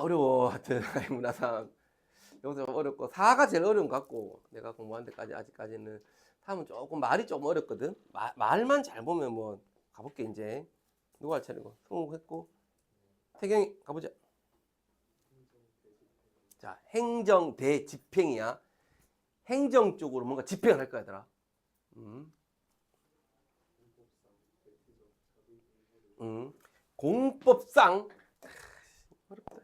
어려워. 하여튼 문화상 여기서 좀 어렵고 4가 제일 어려운 것 같고 내가 공부한 데까지 아직까지는. 다음은 조금 말이 좀 어렵거든. 말만 잘 보면 뭐 가볼게. 이제 누가 할 차례고 성우 했고 태경이 가보자. 자, 행정 대 집행이야. 행정 쪽으로 뭔가 집행을 할 거야, 얘들아. 공법상 어렵다.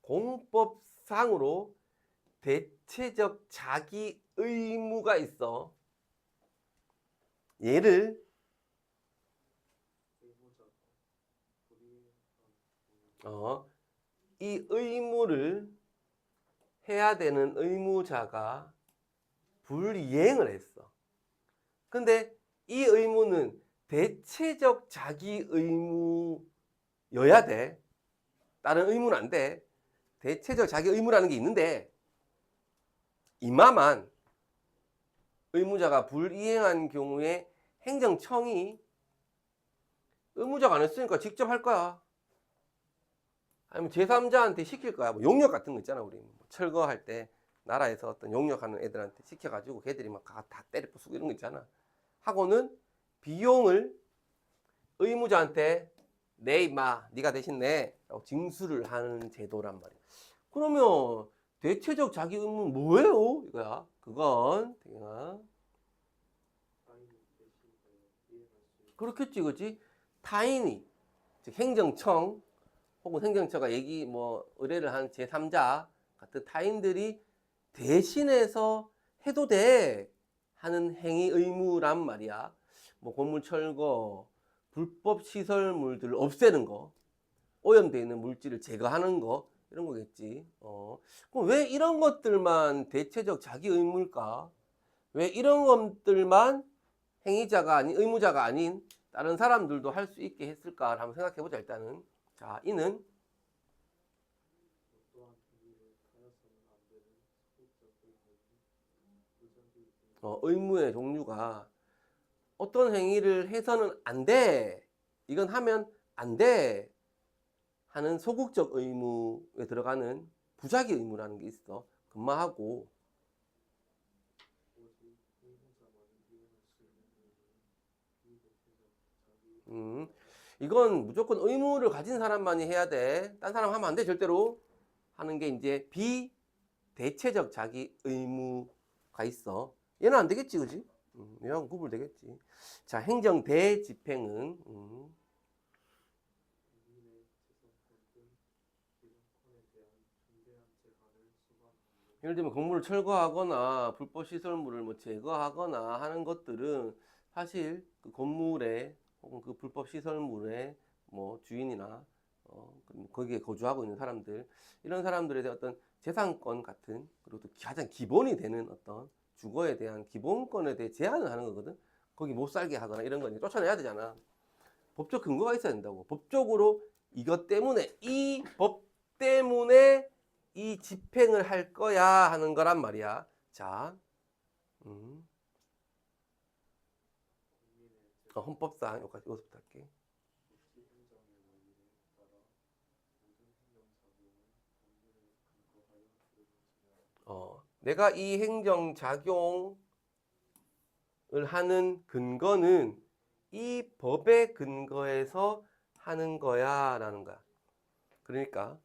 공법상으로 대체적 자기 의무가 있어. 얘를 이 의무를 해야 되는 의무자가 불이행을 했어. 근데 이 의무는 대체적 자기 의무여야 돼. 다른 의무는 안 돼. 대체적 자기 의무라는 게 있는데 이마만 의무자가 불이행한 경우에 행정청이 의무자가 안 했으니까 직접 할 거야. 아니면 제3자한테 시킬 거야. 뭐 용역 같은 거 있잖아. 우리 철거할 때 나라에서 어떤 용역하는 애들한테 시켜가지고 걔들이 막 다 때려 부수고 이런 거 있잖아. 하고는 비용을 의무자한테 내 임마 네가 대신 내 라고 징수를 하는 제도란 말이야. 그러면 대체적 자기 의무는 뭐예요? 이거야. 그건 태경아 그렇겠지, 그렇지? 타인이 즉 행정청 혹은 행정처가 의뢰를 한 제3자 같은 타인들이 대신해서 해도 돼 하는 행위 의무란 말이야. 뭐 건물 철거, 불법 시설물들을 없애는 거, 오염되어 있는 물질을 제거하는 거 이런 거겠지. 그럼 왜 이런 것들만 대체적 자기 의무일까? 왜 이런 것들만 행위자가 아닌 의무자가 아닌 다른 사람들도 할 수 있게 했을까? 한번 생각해 보자. 일단은 자, 이는 의무의 종류가 어떤 행위를 해서는 안 돼. 이건 하면 안 돼. 하는 소극적 의무에 들어가는 부작위 의무라는 게 있어. 근마하고 이건 무조건 의무를 가진 사람만이 해야 돼. 딴 사람 하면 안 돼. 절대로. 하는 게 이제 비대체적 자기 의무가 있어. 얘는 안 되겠지, 그지? 얘하고 구분되겠지. 자, 행정 대집행은 예를 들면 건물을 철거하거나 불법 시설물을 뭐 제거하거나 하는 것들은 사실 그 건물에 혹은 그 불법 시설물의 뭐 주인이나 거기에 거주하고 있는 사람들 이런 사람들에 대한 어떤 재산권 같은 그리고 또 가장 기본이 되는 어떤 주거에 대한 기본권에 대해 제한을 하는 거거든. 거기 못 살게 하거나 이런 거 이제 쫓아내야 되잖아. 법적 근거가 있어야 된다고. 법적으로 이것 때문에 이 법 때문에 이 집행을 할 거야 하는 거란 말이야. 자, 헌법상 여기서부터 할게. 내가 이 행정 작용을 하는 근거는 이 법의 근거에서 하는 거야 라는 거야. 그러니까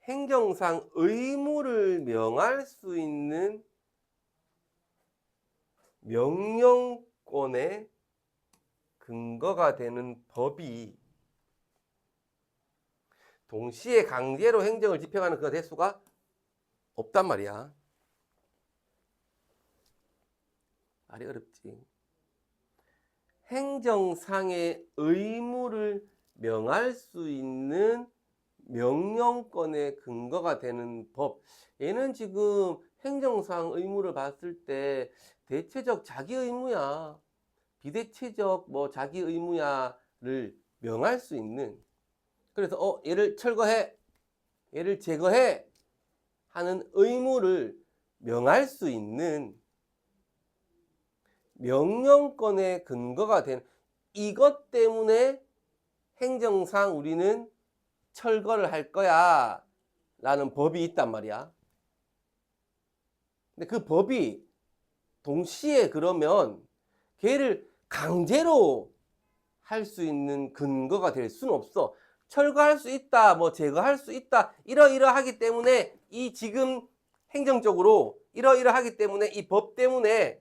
행정상 의무를 명할 수 있는 명령권의 근거가 되는 법이 동시에 강제로 행정을 집행하는 그 대수가 없단 말이야. 말이 어렵지. 행정상의 의무를 명할 수 있는 명령권의 근거가 되는 법. 얘는 지금 행정상 의무를 봤을 때 대체적 자기 의무야. 비대체적 뭐 자기 의무야를 명할 수 있는. 그래서 얘를 철거해. 얘를 제거해. 하는 의무를 명할 수 있는 명령권의 근거가 된 이것 때문에 행정상 우리는 철거를 할 거야 라는 법이 있단 말이야. 근데 그 법이 동시에 그러면 걔를 강제로 할 수 있는 근거가 될 수는 없어. 철거할 수 있다, 뭐 제거할 수 있다, 이러이러하기 때문에 이 지금 행정적으로 이러이러하기 때문에 이 법 때문에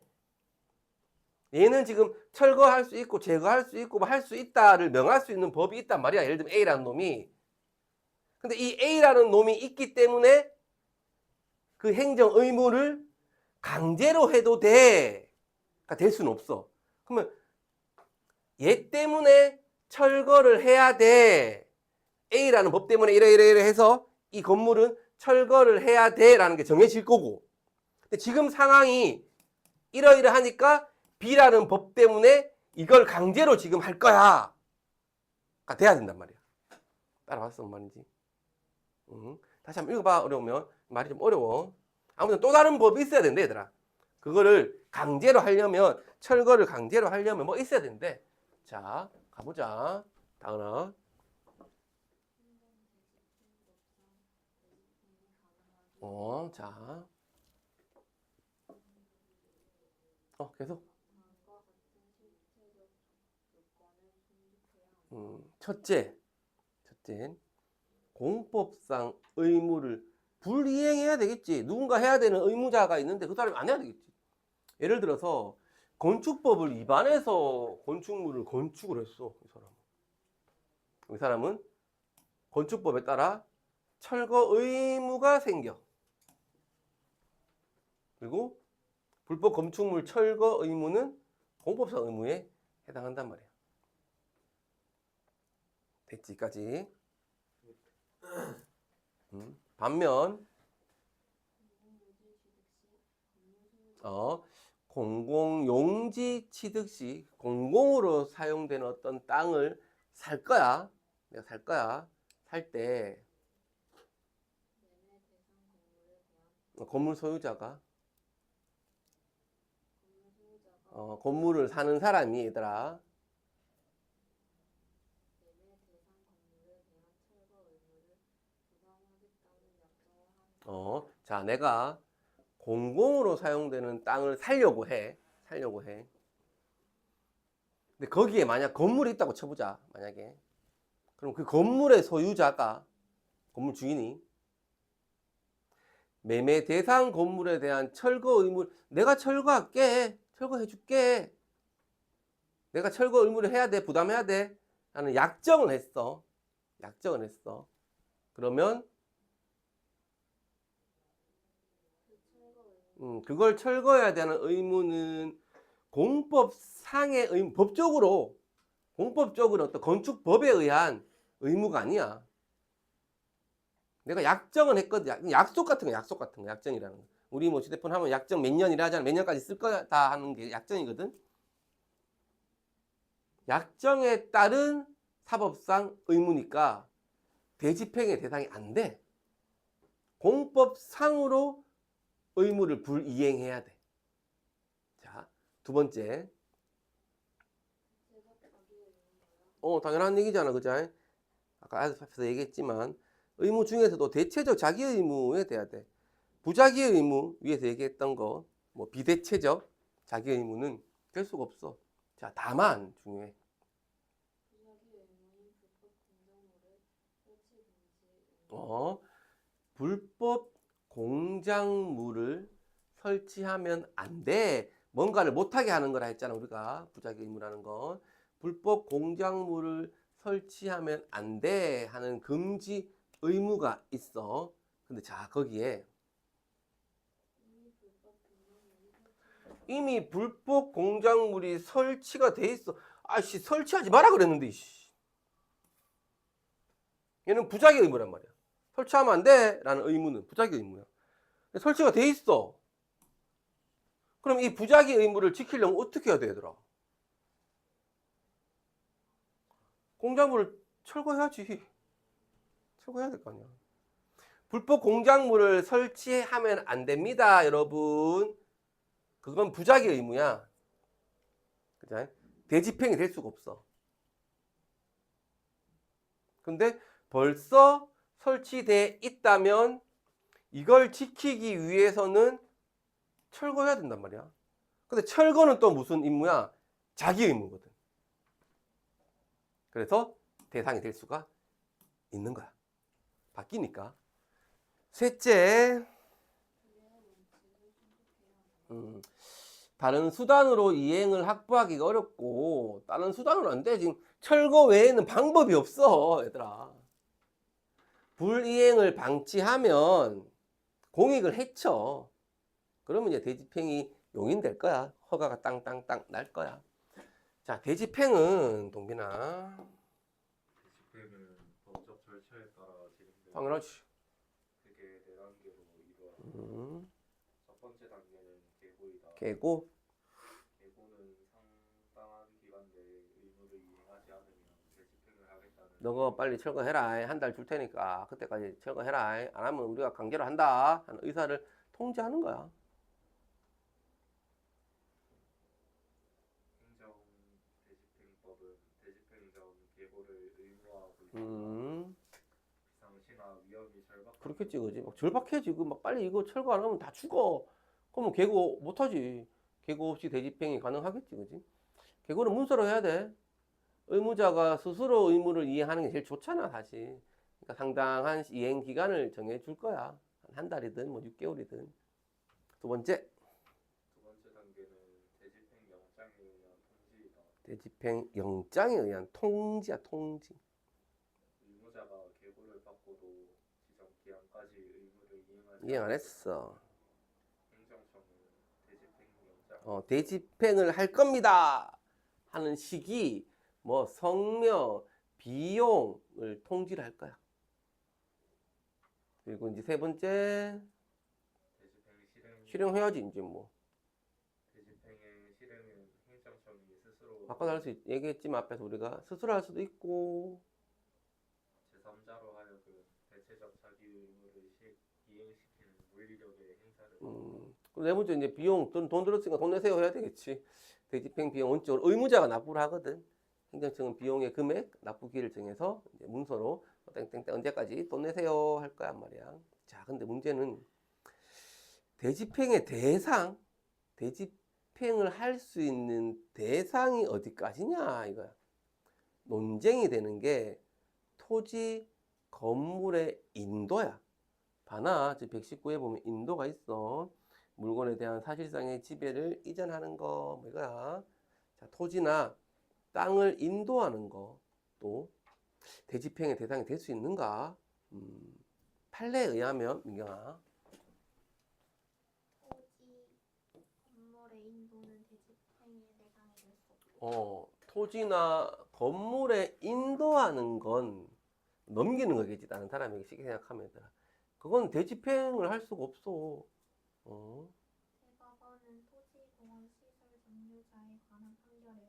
얘는 지금 철거할 수 있고 제거할 수 있고 뭐 할 수 있다를 명할 수 있는 법이 있단 말이야. 예를 들면 A라는 놈이. 근데 이 A라는 놈이 있기 때문에 그 행정 의무를 강제로 해도 돼가 될 수는 없어. 그러면 얘 때문에 철거를 해야 돼. A라는 법 때문에 이래 해서 이 건물은 철거를 해야 돼라는 게 정해질 거고. 근데 지금 상황이 이러이러하니까 B라는 법 때문에 이걸 강제로 지금 할 거야. 가 돼야 된단 말이야. 따라왔어, 뭔 말인지. 다시 한번 읽어봐. 어려우면. 말이 좀 어려워. 아무튼 또 다른 법이 있어야 된대, 얘들아. 그거를 강제로 하려면, 철거를 강제로 하려면 뭐 있어야 된대. 자, 가보자. 다은아. 자. 계속. 첫째. 공법상 의무를 불이행해야 되겠지. 누군가 해야 되는 의무자가 있는데 그 사람이 안 해야 되겠지. 예를 들어서 건축법을 위반해서 건축물을 건축을 했어. 이 사람은 건축법에 따라 철거 의무가 생겨. 그리고 불법 건축물 철거 의무는 공법상 의무에 해당한단 말이야. 됐지까지. 반면 공공용지 취득 시 공공으로 사용되는 어떤 땅을 살 거야. 내가 살 거야. 살 때 건물 소유자가 건물을 사는 사람이 얘들아 자, 내가 공공으로 사용되는 땅을 살려고 해. 근데 거기에 만약 건물이 있다고 쳐보자. 만약에. 그럼 그 건물의 소유자가, 건물 주인이 매매 대상 건물에 대한 철거 의무, 내가 철거할게. 철거해줄게. 내가 철거 의무를 해야 돼. 부담해야 돼. 라는 약정을 했어. 그러면 그걸 철거해야 되는 의무는 공법상의 의무, 공법적으로 어떤 건축법에 의한 의무가 아니야. 내가 약정을 했거든. 약속 같은 거, 약정이라는 거. 우리 뭐 휴대폰 하면 약정 몇 년이라 하잖아. 몇 년까지 쓸 거다 하는 게 약정이거든. 약정에 따른 사법상 의무니까 대집행의 대상이 안 돼. 공법상으로 의무를 불이행해야 돼. 자, 두 번째. 당연한 얘기잖아, 그죠? 아까 앞에서 얘기했지만 의무 중에서도 대체적 자기 의무에 대해야 돼. 부자기 의무 위에서 얘기했던 거, 뭐 비대체적 자기 의무는 될 수가 없어. 자, 다만 중요해. 불법 공작물을 설치하면 안 돼. 뭔가를 못하게 하는 거라 했잖아, 우리가. 부자기 의무라는 건. 불법 공작물을 설치하면 안 돼 하는 금지 의무가 있어. 근데 자, 거기에 이미 불법 공작물이 설치가 돼 있어. 아씨, 설치하지 마라 그랬는데, 얘는 부자기 의무란 말이야. 설치하면 안 돼 라는 의무는 부자기 의무야. 설치가 돼 있어. 그럼 이 부자기 의무를 지키려면 어떻게 해야 되더라? 공작물을 철거해야지. 철거해야 될 거 아니야. 불법 공작물을 설치하면 안 됩니다, 여러분. 그건 부자기 의무야. 그죠? 대집행이 될 수가 없어. 근데 벌써 설치돼 있다면 이걸 지키기 위해서는 철거해야 된단 말이야. 근데 철거는 또 무슨 임무야? 자기 의무거든. 그래서 대상이 될 수가 있는 거야. 바뀌니까. 셋째, 다른 수단으로 이행을 확보하기가 어렵고 다른 수단으로 안 돼. 지금 철거 외에는 방법이 없어, 얘들아. 불이행을 방치하면 공익을 해쳐. 그러면 이제 대집행이 용인될 거야. 허가가 땅땅땅 날 거야. 자, 대집행은 동빈아. 대집행은 법적 절차에 따라 진행되고 당연하지. 크게 4단계로 이루어집니다. 첫 번째 단계는 계고이다. 계고. 계고는 상당한 기간 내에 의무를 이행하지 않으면 대집행을 하겠다는 너가 빨리 철거해라. 한 달 줄 테니까 그때까지 철거해라. 안 하면 우리가 강제로 한다 하는 의사를 통지하는 거야. 행정 대집행법은 대집행 전 계고를 의무화하고 있습니다. 비상시나 위험이 절박한 그렇겠지, 그지? 막 절박해 지금. 막 빨리 이거 철거 안 하면 다 죽어. 그러면 계고 못하지. 계고 없이 대집행이 가능하겠지, 그지? 계고는 문서로 해야 돼. 의무자가 스스로 의무를 이행하는 게 제일 좋잖아, 사실. 그러니까 상당한 이행 기간을 정해줄 거야. 한 달이든 뭐 6개월이든. 두 번째, 두 번째 단계는 대집행 영장에 의한 통지이다. 대집행 영장에 의한 통지야, 통지. 의무자가 계고를 받고도 지정 기한까지 의무를 이행하지 이행 안 않으면 했어. 행정청은 대집행 영장 대집행을 할 겁니다 하는 시기, 뭐 성명, 비용을 통지를 할 거야. 그리고 이제 세 번째, 대집행 실행 실행해야지 이제 뭐. 대집행의 실행은 행정청이 스스로 아까도 할 수 얘기했지만 앞에서 우리가 스스로 할 수도 있고. 제3자로 하여금 대체적 자기 의무를 이행시키는 물리력의 행사를 그리고 네 번째 이제 비용, 돈 들었으니까 돈 내세요 해야 되겠지. 대집행 비용 원칙으로 의무자가 납부를 하거든. 행정청은 비용의 금액, 납부기를 정해서 이제 문서로 땡땡땡 언제까지 돈 내세요 할 거야 말이야. 자, 근데 문제는 대집행의 대상, 대집행을 할 수 있는 대상이 어디까지냐 이거야. 논쟁이 되는 게 토지, 건물의 인도야. 봐나, 119에 보면 인도가 있어. 물건에 대한 사실상의 지배를 이전하는 거, 뭐 이거야. 자, 토지나 땅을 인도하는 거, 또 대집행의 대상이 될 수 있는가? 판례에 의하면, 민경아. 토지, 건물의 인도는 대집행의 대상이 될 수 없고 토지나 건물에 인도하는 건 넘기는 거겠지. 다른 사람에게 쉽게 생각하면. 그건 대집행을 할 수가 없어.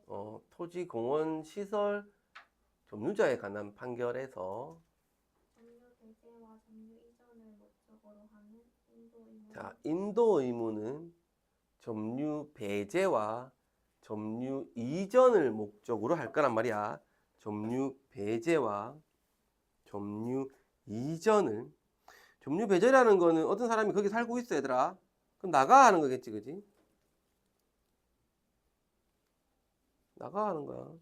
대법원은 토지공원 시설 점유자에 관한 판결에서 점유 배제와 점유 이전을 목적으로 하는 인도 의무. 자, 인도 의무는 점유 배제와 점유 이전을 목적으로 할 거란 말이야. 점유 배제와 점유 이전을. 점유 배제라는 거는 어떤 사람이 거기 살고 있어, 얘들아. 그럼 나가 하는 거겠지, 그지? 나가 하는 거야.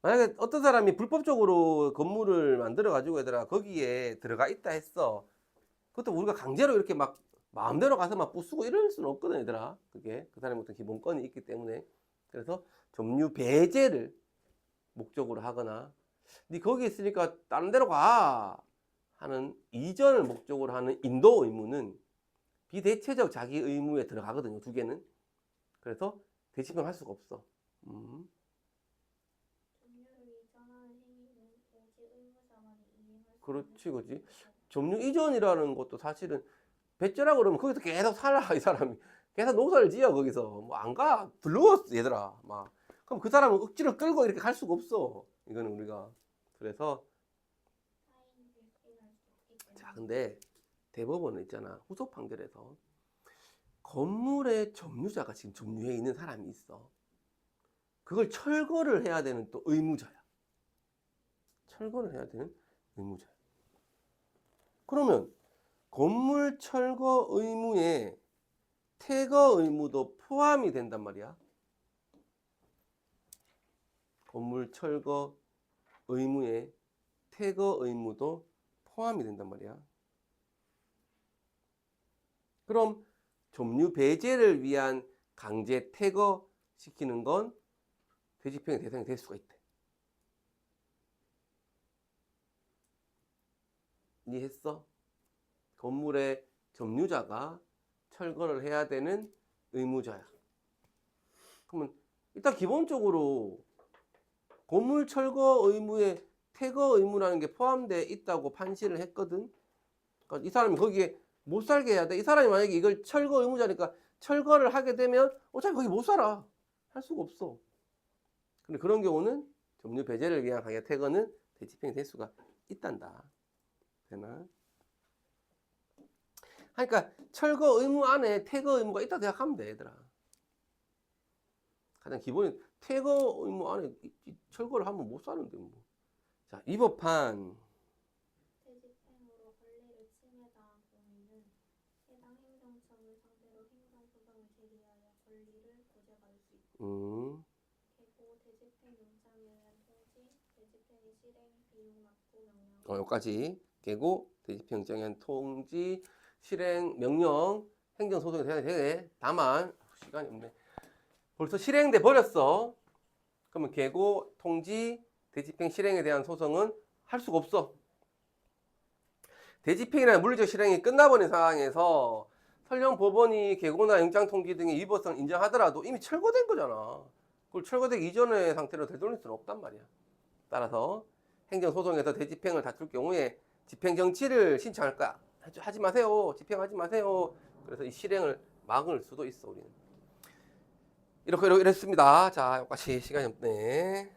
만약에 어떤 사람이 불법적으로 건물을 만들어 가지고 얘들아 거기에 들어가 있다 했어. 그것도 우리가 강제로 이렇게 막 마음대로 가서 막 부수고 이럴 수는 없거든, 얘들아. 그게 그 사람의 어떤 기본권이 있기 때문에. 그래서 점유 배제를 목적으로 하거나 네 거기 있으니까 다른 데로 가 하는 이전을 목적으로 하는 인도 의무는 비대체적 자기 의무에 들어가거든요, 두 개는. 그래서 대집행 할 수가 없어. 점유를 이전하는 행위는 오직 의무자만이 이행할 수 그렇지, 있는 그렇지. 점유 이전이라는 것도 사실은 배째라 그러면 거기서 계속 살아, 이 사람이. 계속 농사를 지어, 거기서. 뭐 안 가. 들러왔어, 얘들아. 막. 그럼 그 사람은 억지로 끌고 이렇게 갈 수가 없어. 이거는 우리가. 그래서. 타인을 피할 수 없기 때문에. 자, 근데 대법원은 있잖아. 후속 판결에서 건물의 점유자가 지금 점유해 있는 사람이 있어. 그걸 철거를 해야 되는 또 의무자야. 철거를 해야 되는 의무자야. 그러면 건물 철거 의무에 퇴거 의무도 포함이 된단 말이야. 건물 철거 의무에 퇴거 의무도 포함이 된단 말이야. 그럼 점유 배제를 위한 강제 퇴거 시키는 건 되집행의 대상이 될 수가 있대. 이해했어? 건물의 점유자가 철거를 해야 되는 의무자야. 그러면 일단 기본적으로 건물 철거 의무에 퇴거 의무라는 게 포함되어 있다고 판시를 했거든. 그러니까 이 사람이 거기에 못 살게 해야 돼. 이 사람이 만약에 이걸 철거 의무자니까 철거를 하게 되면 어차피 거기 못 살아. 할 수가 없어. 근데 그런 경우는 점유 배제를 위한 강제 퇴거는 되집행이 될 수가 있단다. 되나? 그러니까 철거 의무 안에 퇴거 의무가 있다 생각하면 돼, 얘들아. 가장 기본이 퇴거 의무 안에 철거를 하면 못 사는데 뭐. 자, 위법한 대집행으로 권리를 침해당한 범인은 해당 행정청을 상대로 행정소송을 제기하여 권리를 구제받을 수 있다. 개고 대집행 영장에 의한 통지, 대집행의 실행, 비용 납부 명령. 여기까지 개고 대집행 영장에 의한 통지, 실행, 명령, 행정소송이 돼야 돼. 다만 시간이 없네. 벌써 실행돼 버렸어. 그러면 개고, 통지, 대집행 실행에 대한 소송은 할 수가 없어. 대집행이나 물리적 실행이 끝나버린 상황에서 설령 법원이 개고나 영장 통지 등의 위법성을 인정하더라도 이미 철거된 거잖아. 그걸 철거되기 이전의 상태로 되돌릴 수는 없단 말이야. 따라서 행정소송에서 대집행을 다툴 경우에 집행정지를 신청할 거야. 하지 마세요. 집행하지 마세요. 그래서 이 실행을 막을 수도 있어, 우리는. 이렇게 이랬습니다. 자, 여기까지 시간이 없네.